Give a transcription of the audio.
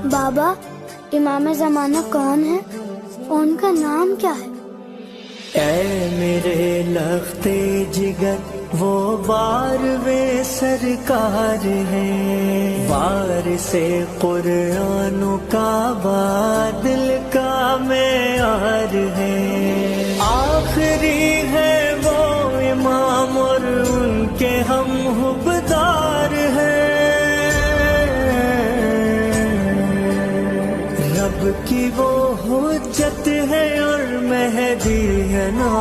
بابا، امام زمانہ کون ہے؟ ان کا نام کیا ہے؟ اے میرے لختے جگر وہ بارویں سرکار ہیں، وارث قرآن کا بادل کا معیار ہے، آخری ہے وہ امام اور ان کے ہم حبدار ہیں، رب کی وہ حجت ہے اور مہدی ہے نا